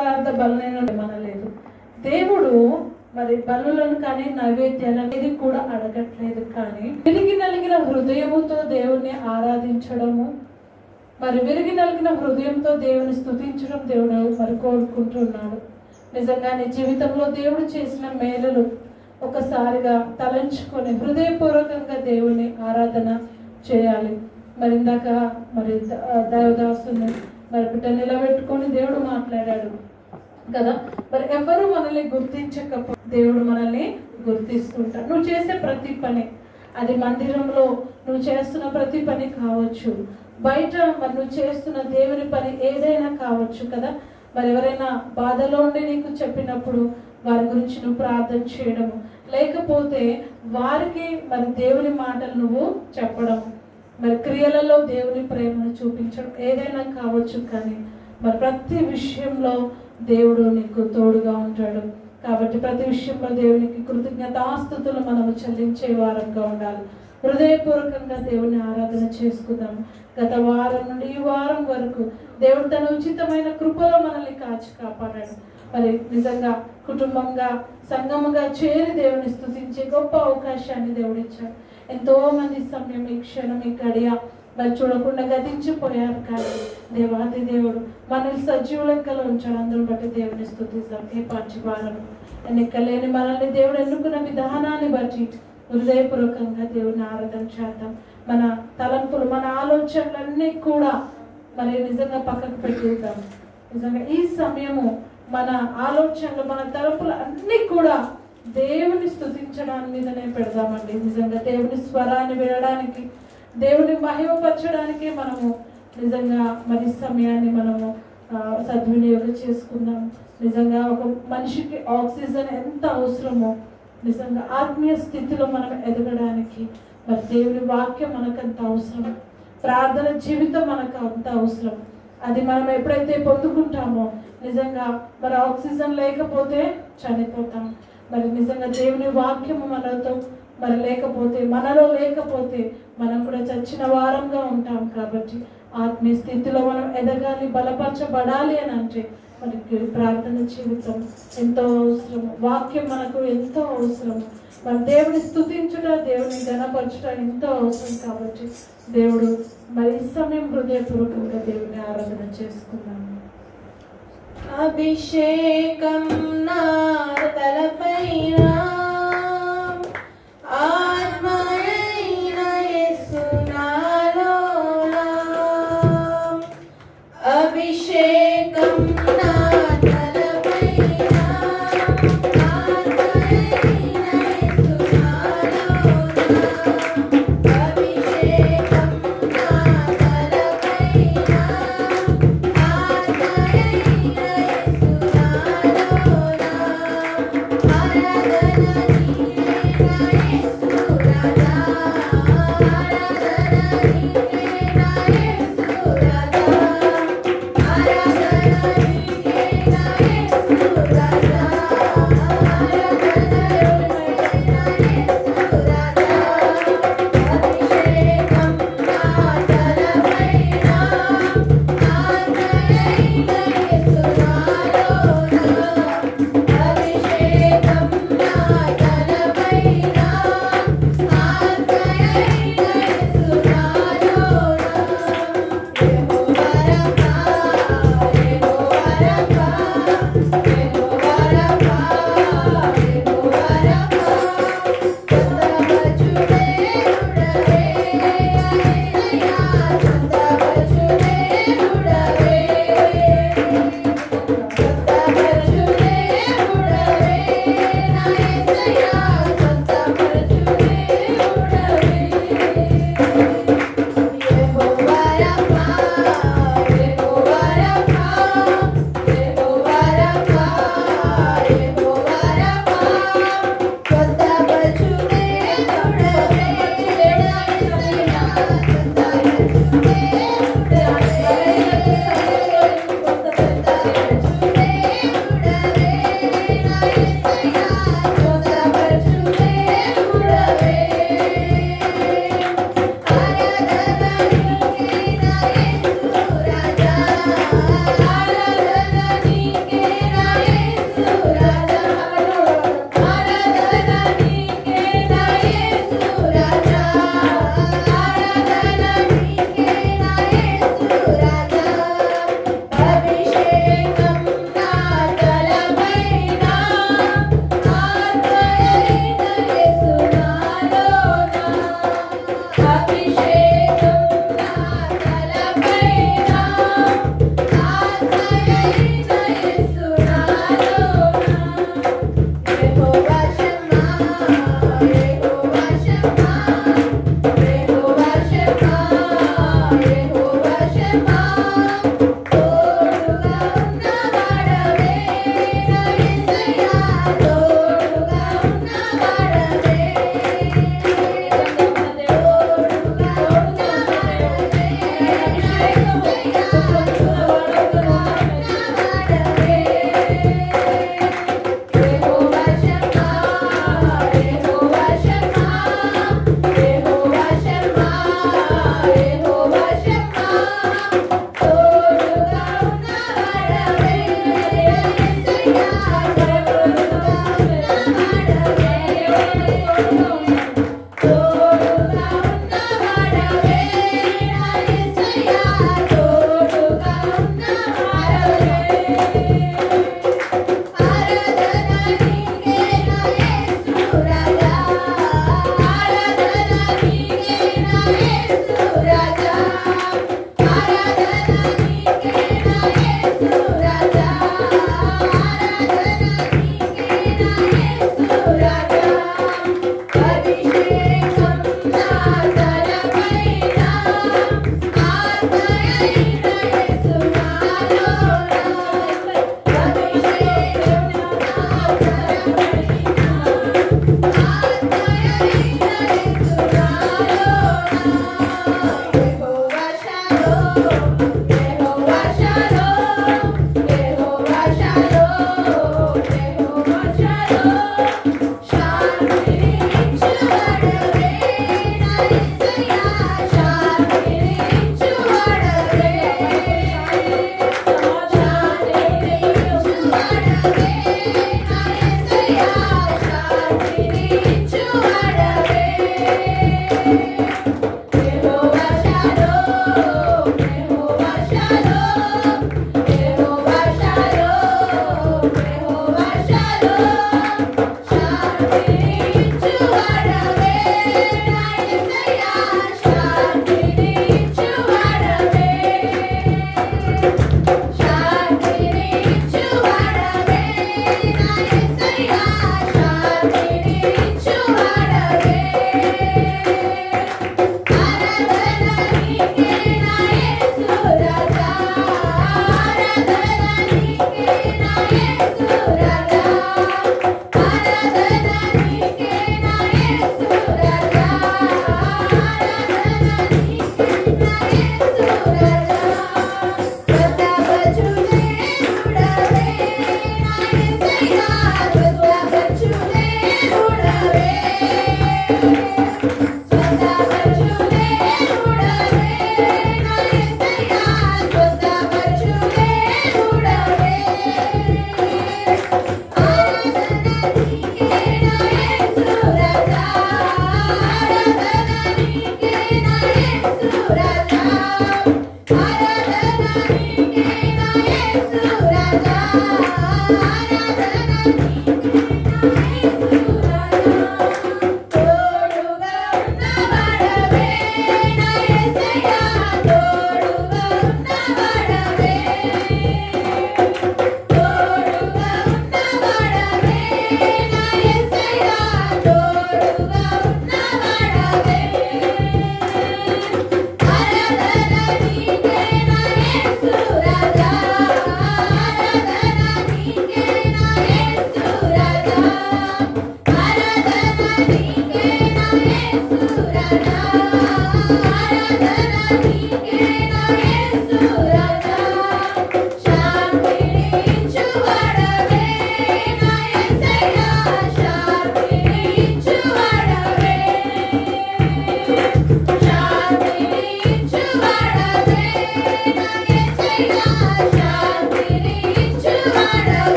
పరిహారార్థ బలులను మనలేదు. దేవుడు మరి బలులను కానీ నైవేద్యాలు అనేది కూడా అడగట్లేదు. కానీ విరిగి నలిగిన హృదయముతో దేవుణ్ణి ఆరాధించడము, మరి విరిగి నలిగిన హృదయంతో దేవుని స్తుతించడం దేవుడు మరి కోరుకుంటున్నాడు. నిజంగా నీ జీవితంలో దేవుడు చేసిన మేలులు ఒకసారిగా తలంచుకొని హృదయపూర్వకంగా దేవుని ఆరాధన చేయాలి. మరి ఇందాక మరి దైవదాసుని మరి బిడ్డ నిలబెట్టుకొని దేవుడు మాట్లాడాడు కదా. మరి ఎవరు మనల్ని గుర్తించకపోతే దేవుడు మనల్ని గుర్తిస్తుంటాడు. నువ్వు చేసే ప్రతి పని, అది మందిరంలో నువ్వు చేస్తున్న ప్రతి పని కావచ్చు, బయట మరి నువ్వు చేస్తున్న దేవుని పని ఏదైనా కావచ్చు కదా. మరి ఎవరైనా బాధలో ఉండి నీకు చెప్పినప్పుడు వారి గురించి నువ్వు ప్రార్థన చేయడము, లేకపోతే వారికి మరి దేవుని మాటలు నువ్వు చెప్పడం, మరి క్రియలలో దేవుని ప్రేమను చూపించడం ఏదైనా కావచ్చు. కానీ మరి ప్రతి విషయంలో దేవుడు నీకు తోడుగా ఉంటాడు. కాబట్టి ప్రతి విషయంలో దేవునికి కృతజ్ఞతాస్తుతులు మనము చెల్లించే వారంగా ఉండాలి. హృదయపూర్వకంగా దేవుని ఆరాధన చేసుకుందాం. గత వారం నుండి ఈ వారం వరకు దేవుడు తన ఉచితమైన కృపలో మనల్ని కాచి కాపాడాడు. మరి నిజంగా కుటుంబంగా సంఘముగా చేరి దేవుని స్తుతించే గొప్ప అవకాశాన్ని దేవుడు ఇచ్చాడు. ఎంతో మంది సమయం, ఈ క్షణం, ఈ గడియ మరి చూడకుండా గతించిపోయారు. కానీ దేవాది దేవుడు మనల్ని సజీవ లెక్కలో ఉంచాడు. అందులో బట్టి దేవుని స్తుతిస్తాం. ఏ పాచివారం ఎన్నికలేని మనల్ని దేవుడు ఎన్నుకున్న విధానాన్ని బట్టి హృదయపూర్వకంగా దేవుని ఆరాధన చేద్దాం. మన తలంపులు, మన ఆలోచనలన్నీ కూడా మరి నిజంగా పక్కకు పెట్టేద్దాం. నిజంగా ఈ సమయము మన ఆలోచనలు, మన తలంపులు అన్నీ కూడా దేవుని స్తుతించడానికి మీదనే పెడదామండి. నిజంగా దేవుని స్వరాన్ని వినడానికి, దేవుని మహిమపరచడానికి మనము నిజంగా మరి సమయాన్ని మనము సద్వినియోగం చేసుకుందాం. నిజంగా ఒక మనిషికి ఆక్సిజన్ ఎంత అవసరమో, నిజంగా ఆత్మీయ స్థితిలో మనం ఎదగడానికి మరి దేవుని వాక్యం మనకు అంత అవసరం, ప్రార్థన జీవితం మనకు అంత అవసరం. అది మనం ఎప్పుడైతే పొందుకుంటామో నిజంగా మరి ఆక్సిజన్ లేకపోతే చనిపోతాం. మరి నిజంగా దేవుని వాక్యము మనతో మరి లేకపోతే, మనలో లేకపోతే మనం కూడా చచ్చిన వారంగా ఉంటాం. కాబట్టి ఆత్మీయ స్థితిలో మనం ఎదగాలి, బలపరచబడాలి అని అంటే మనకి ప్రార్థన జీవితం ఎంతో అవసరం. వాక్యం మనకు ఎంతో అవసరం. మన దేవుని స్తుతించుట, దేవుని ఘనపరచుట ఎంతో అవసరం. కాబట్టి దేవుడు మరి ఈ సమయం హృదయపూర్వకంగా దేవుని ఆరాధన చేసుకున్నాము. అభిషేకం నా తలపైన, ఆత్మయైన యేసు నాలోన. అభిషేకం నా తలపైన, ఆత్మయైన యేసు నాలోన. అభిషేకం నా తలపైన, ఆత్మయైన యేసు నాలోన.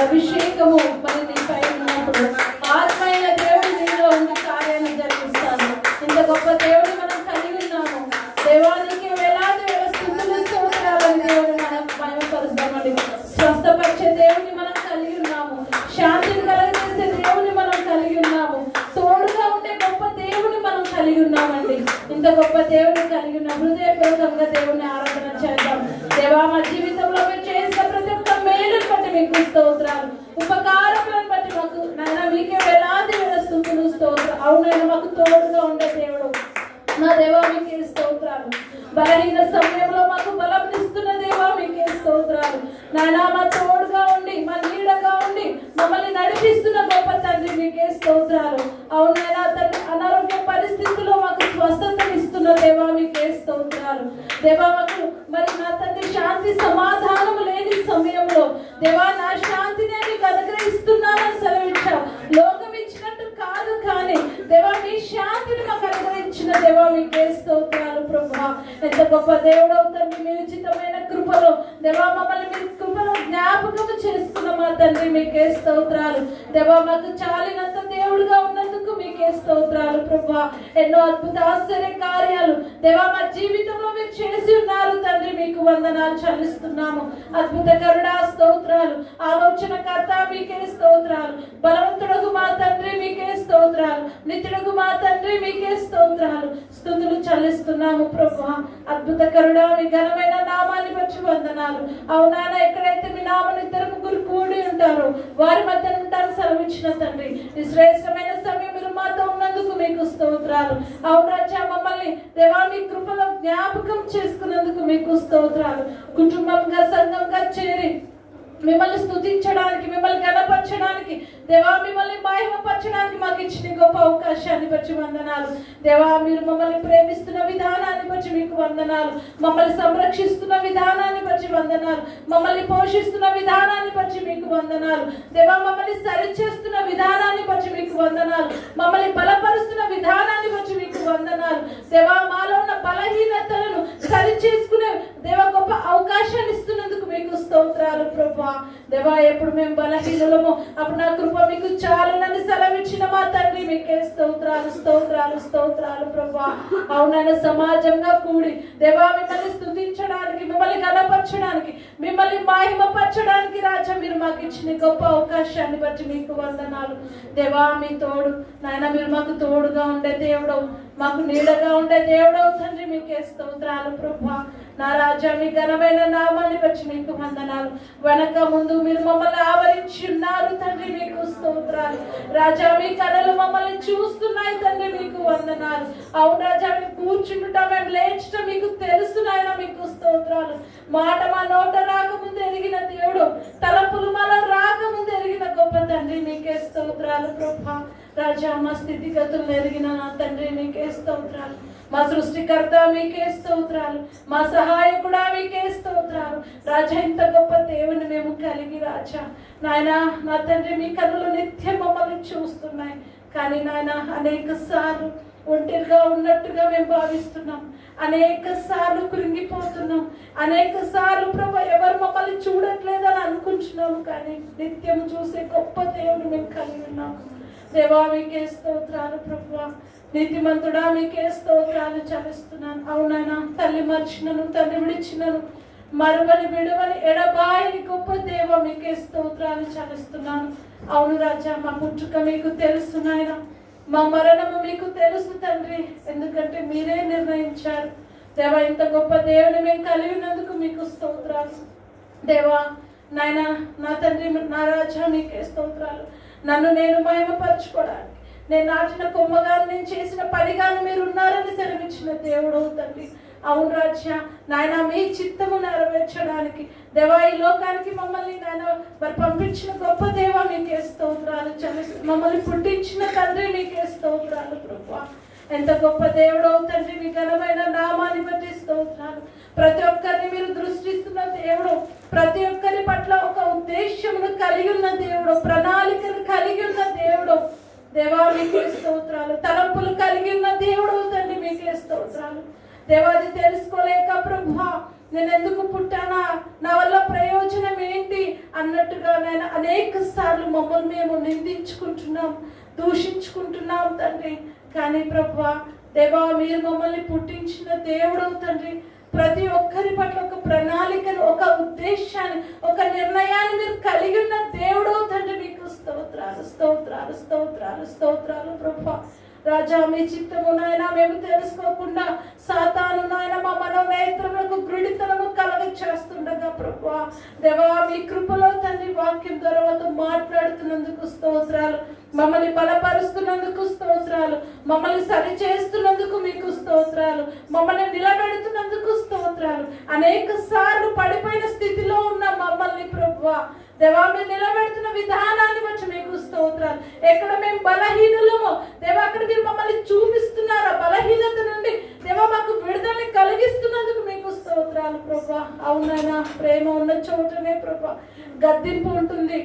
అభిషేకము మరి నీపై ఉన్నప్పుడు ఆత్మైన దేవుడు నీలో ఉండి కార్యాన్ని జరిగిస్తాను. ఇంత గొప్ప దేవుడు మనం కలిగి ఉన్నాము. దేవానికి వేలాది వేల స్తుతులు స్తోత్రాలని దేవుడు మనం మహిమపరుస్తామండి. స్వస్థపరిచే దేవుని మనం కలిగి ఉన్నాము. శాంతిని కలగజేసే దేవుని మనం కలిగి ఉన్నాము. తోడుగా ఉండే గొప్ప దేవుని మనం కలిగి ఉన్నామండి. ఇంత గొప్ప దేవుని కలిగి ఉన్న హృదయపూర్వకంగా దేవుని ఆరాధన చేద్దాం. దేవా, మా జీవితంలో మీరు చేసిన ప్రతి ఒక్క మేలుని బట్టి మీకు స్తోత్రాలు, ఉపకారములను బట్టి మాకు నాయన మీకే వేలాది వేల స్తుతులు స్తోత్రాలు. అవునైనా మాకు తోడుగా ఉండే దేవుడు నా దేవా మీకే స్తోత్రాలు. బలహీన సమయంలో మాకు బలం ఇస్తున్న దేవా మీకే స్తోత్రాలు. నాయనా మా తోడుగా ఉండి మా నీడగా ఉండి మమ్మల్ని నడిపిస్తున్న గొప్ప తండ్రి మీకే స్తోత్రాలు. అవునైనా తండ్రి అనారోగ్య పరిస్థితుల్లో మాకు స్వస్థత ఇస్తున్న దేవా మీకే స్తోత్రాలు. దేవా మాకు మరి నా తండ్రి శాంతి సమాధానం లేని సమయంలో దేవా నా శాంతిని మీకు అనుగ్రహిస్తున్నానని సెలవిచ్చావు. లోకం ఇచ్చినట్టు కాదు కానీ దేవా మీ శాంతిని మాకు అనుగ్రహించిన దేవా మీకే స్తోత్రాలు. ప్రభువా, ఎంత గొప్ప దేవుడు అవుతుంది. మీ ఉచితమైన కృపలో దేవా మమ్మల్ని మీ కృపలో జ్ఞాపకం చేసుకున్న మా తండ్రి మీకే స్తోత్రాలు. దేవా మాకు చాలినంత దేవుడుగా ఉన్నందుకు మీకే స్తోత్రాలు. ప్రభువా, ఎన్నో అద్భుత ఆశ్చర్య కార్యాలు దేవా మా జీవితంలో మీరు చేసి ఉన్నారు తండ్రి. మీకు వందనాలు చెల్లిస్తున్నాము. అద్భుతకరుడా స్తోత్రాలు. ఆలోచనకర్త మీకే స్తోత్రాలు. బలవంతుడకు మా తండ్రి మీకే స్తోత్రాలు. నిత్యుడకు మా తండ్రి మీకే స్తోత్రాలు. స్తుతులు చెల్లిస్తున్నాము ప్రభువా. అద్భుతకరుడా మీ ఘనమైన నామాన్ని బట్టి వందనాలు. అవునాయన, ఎక్కడైతే మీ నామను ఇద్దరు ముగ్గురు కూడి ఉంటారో వారి మధ్య ఉంటారు సెలవిచ్చిన తండ్రి. ఈ శ్రేష్టమైన సమయం మీరు మాతో ఉన్నందుకు మీకు స్తోత్రాలు. అవును రాజా, మమ్మల్ని దేవా మీ కృపలో జ్ఞాపకం చేసుకున్నందుకు మీకు స్తోత్రాలు. కుటుంబంగా సంఘంగా చేరి మిమ్మల్ని స్తుతించడానికి, మిమ్మల్ని గణపరచడానికి దేవా, మిమ్మల్ని మహిమపరచడానికి మాకు ఇచ్చిన గొప్ప అవకాశాన్ని బట్టి వందనాలు. దేవా, మీరు మమ్మల్ని ప్రేమిస్తున్న విధానాన్ని బట్టి మీకు వందనాలు. మమ్మల్ని సంరక్షిస్తున్న విధానాన్ని బట్టి వందనాలు. మమ్మల్ని పోషిస్తున్న విధానాన్ని బట్టి మీకు వందనాలు. దేవా, మమ్మల్ని సరిచేస్తున్న విధానాన్ని బట్టి మీకు వందనాలు. మమ్మల్ని బలపరుస్తున్న విధానాన్ని బట్టి మీకు వందనాలు. దేవా, మాలో ఉన్న బలహీనతలను సరి చేసుకునే దేవా గొప్ప అవకాశాన్ని ఇస్తున్నందుకు మీకు స్తోత్రాలు. ప్రభువా దేవా, ఎప్పుడు మేము బలహీనులము అప్పుడు నా కృప మీకు చాలునని సెలవిచ్చిన మా తండ్రి మీకే స్తోత్రాలు స్తోత్రాలు స్తోత్రాలు. ప్రభువా, అవునైనా సమాజంగా కూడి దేవా మిమ్మల్ని స్తుతించడానికి, మిమ్మల్ని గణపరచడానికి, మిమ్మల్ని మహిమపరచడానికి రాజా మీరు మాకు ఇచ్చిన గొప్ప అవకాశాన్ని బట్టి మీకు వందనాలు. దేవా మీ తోడు నాయన, మీరు మాకు తోడుగా ఉండే దేవుడు, మాకు నీడగా ఉండే దేవుడు తండ్రి మీకే స్తోత్రాలు. ప్రభువా నా రాజా మీ ఘనమైన నామాన్ని బట్టి మీకు వందనాలు. వెనక ముందు మీరు మమ్మల్ని ఆవరించి ఉన్నారు తండ్రి మీకు స్తోత్రాలు. రాజా మీ కళలు మమ్మల్ని చూస్తున్నాయి తండ్రి మీకు వందనాలు. అవును రాజా, మేము కూర్చుంటున్నాం, మేము లేచటం మీకు తెలుస్తున్నాయన మీకు స్తోత్రాలు. మాట మా నోట రాకముందు ఎరిగిన దేవుడు, తలపులు మాలో రాకముందు ఎరిగిన గొప్ప తండ్రి మీకే స్తోత్రాలు. ప్రభా రాజా, మా స్థితిగతులు ఎరిగిన నా తండ్రి మీకే స్తోత్రాలు. మా సృష్టికర్త మీకే స్తోత్రాలు. మా సహాయకుడా మీకే స్తోత్రాలు. రాజా, ఇంత గొప్ప దేవుని మేము కలిగి రాజా నాయన నా తండ్రి మీ కన్నులు నిత్యం మమ్మల్ని చూస్తున్నాయి. కానీ నాయన అనేక సార్లు ఒంటరిగా ఉన్నట్టుగా మేము భావిస్తున్నాం. అనేక సార్లు కృంగిపోతున్నాం. అనేక సార్లు ప్రభు ఎవరు మమ్మల్ని చూడట్లేదని అనుకుంటున్నాము. కానీ నిత్యం చూసే గొప్ప దేవుని మేము కలిగి ఉన్నాము. దేవా మీకే స్తోత్రాలు. ప్రభువా నీతిమంతుడా మీకే స్తోత్రాలు చెల్లిస్తున్నాను. అవునైనా, తల్లి మర్చినను, తండ్రి విడిచినను, మరువని విడువని ఎడబాయని గొప్ప దేవ మీకే స్తోత్రాలు చెల్లిస్తున్నాను. అవును రాజా, మా పుట్టుక మీకు తెలుసు నాయన, మా మరణము మీకు తెలుసు తండ్రి, ఎందుకంటే మీరే నిర్ణయించారు. దేవా, ఇంత గొప్ప దేవుని మేము కలిగినందుకు మీకు స్తోత్రాలు. దేవా నాయన నా తండ్రి నా రాజా మీకే స్తోత్రాలు. నన్ను నేను మహిమపరచుకోవడానికి, నేను నాటిన కొమ్మగాను, నేను చేసిన పనిగాను మీరు ఉన్నారని సెలవిచ్చిన దేవుడు తండ్రి. అవును రాజ్య నాయన, మీ చిత్తము నెరవేర్చడానికి దేవా ఈ లోకానికి మమ్మల్ని నాయన మరి పంపించిన గొప్ప దేవ మీకే స్తోత్రాలు చెల్లిస్తూ, మమ్మల్ని పుట్టించిన తండ్రి మీకే స్తోత్రాలు. ప్రభువా ఎంత గొప్ప దేవుడు తండ్రి, మీ ఘనమైన నామాన్ని బట్టి స్తోత్రాలు. ప్రతి ఒక్కరిని మీరు దృష్టిస్తున్న దేవుడు, ప్రతి ఒక్కరి పట్ల ఒక ఉద్దేశమును కలిగి ఉన్న దేవుడు, ప్రణాళికను కలిగి ఉన్న దేవుడు. దేవా మీకే స్తోత్రాలు. తలంపులు కలిగి ఉన్న దేవుడు తండ్రి మీకే స్తోత్రాలు. దేవాది తెలుసుకోలేక ప్రభువా నేను ఎందుకు పుట్టానా, నా వల్ల ప్రయోజనం ఏంటి అన్నట్టుగా నేను అనేక సార్లు మమ్మల్ని మేము నిందించుకుంటున్నాం, దూషించుకుంటున్నాం తండ్రి. కానీ ప్రభువా దేవా, మీరు మమ్మల్ని పుట్టించిన దేవుడవు తండ్రి. ప్రతి ఒక్కరి పట్ల ఒక ప్రణాళికను, ఒక ఉద్దేశాన్ని, ఒక నిర్ణయాన్ని మీరు కలిగి ఉన్న దేవుడవు తండ్రి. మీకు స్తోత్రాలు స్తోత్రాలు స్తోత్రాలు స్తోత్రాలు ప్రభువా. రాజా, మీ చిత్తము నాయన మేము తెలుసుకోకుండా సాతాను నాయన మా మనోనేత్రములకు గుడితనము కలగ చేస్తుండగా ప్రభువా దేవా, మీ కృపలో తండ్రి వాక్యం ద్వారా మాట్లాడుతున్నందుకు స్తోత్రాలు, మమ్మల్ని బలపరుస్తున్నందుకు స్తోత్రాలు, మమ్మల్ని సరి చేస్తున్నందుకు మీకు స్తోత్రాలు, మమ్మల్ని నిలబెడుతున్నందుకు స్తోత్రాలు. అనేక సార్లు పడిపోయిన స్థితిలో ఉన్న మమ్మల్ని ప్రభువా దేవా మీరు నిలబెడుతున్న విధానాన్ని బట్టి మీకు స్తోత్రాలు. ఎక్కడ మేము బలహీనులమో దేవా అక్కడ మీరు మమ్మల్ని చూపిస్తున్నారా, బలహీనత నుండి దేవా మాకు విడుదలని కలిగిస్తున్నందుకు మీకు స్తోత్రాలు ప్రభువా. అవునైనా ప్రేమ ఉన్న చోటనే ప్రభువా గద్దింపు ఉంటుంది,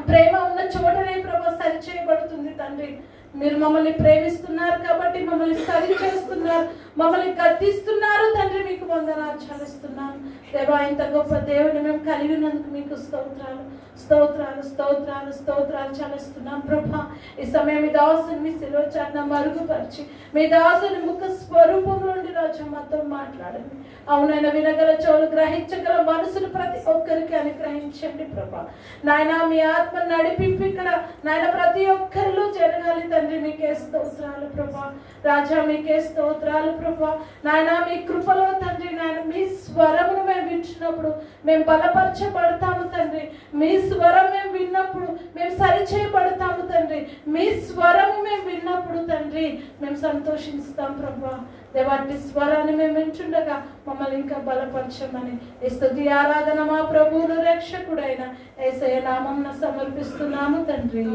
ప్రేమ ఉన్న చోటనే ప్రభా సరి చేయబడుతుంది తండ్రి. మీరు మమ్మల్ని ప్రేమిస్తున్నారు కాబట్టి మమ్మల్ని సరి చేస్తున్నారు, మమ్మల్ని గద్దిస్తున్నారు తండ్రి. మీకు వందనాలు చెల్లిస్తున్నాను దేవా. ఇంత గొప్ప దేవుని మేము కలిగి ఉన్నందుకు మీకు స్తోత్రాలు స్తోత్రాలు స్తోత్రాలు స్తోత్రాలు చెల్లిస్తున్నాం ప్రభా. ఈ సమయం మీ దాసుని మీ శిలువ చాటున మరుగుపరిచి మీ దాసుని ముఖ స్వరూపం నుండి రాజా మాతో మాట్లాడండి. అవునైనా వినగల చెవులు, గ్రహించగల మనసులు ప్రతి ఒక్కరికి అనుగ్రహించండి ప్రభా. నాయన మీ ఆత్మ నడిపింపు ఇక్కడ నాయన ప్రతి ఒక్కరిలో జరగాలి తండ్రి. మీకే స్తోత్రాలు ప్రభా. రాజా మీకే స్తోత్రాలు ప్రభా. నాయన మీ కృపలో తండ్రి నాయన మీ స్వరమును మేము వింటున్నప్పుడు మేము బలపరచబడతాము తండ్రి. మీ స్వరం మేము విన్నప్పుడు మేము సరిచేయబడతాము తండ్రి. మీ స్వరము మేము విన్నప్పుడు తండ్రి మేము సంతోషిస్తాం ప్రభా. దేవాటి స్వరాన్ని మేము వింటుండగా మమ్మల్ని ఇంకా బలపరచమని ఈ స్తుతి ఆరాధన మా ప్రభువును రక్షకుడైన యేసయ్య నామమున సమర్పిస్తున్నాము తండ్రి.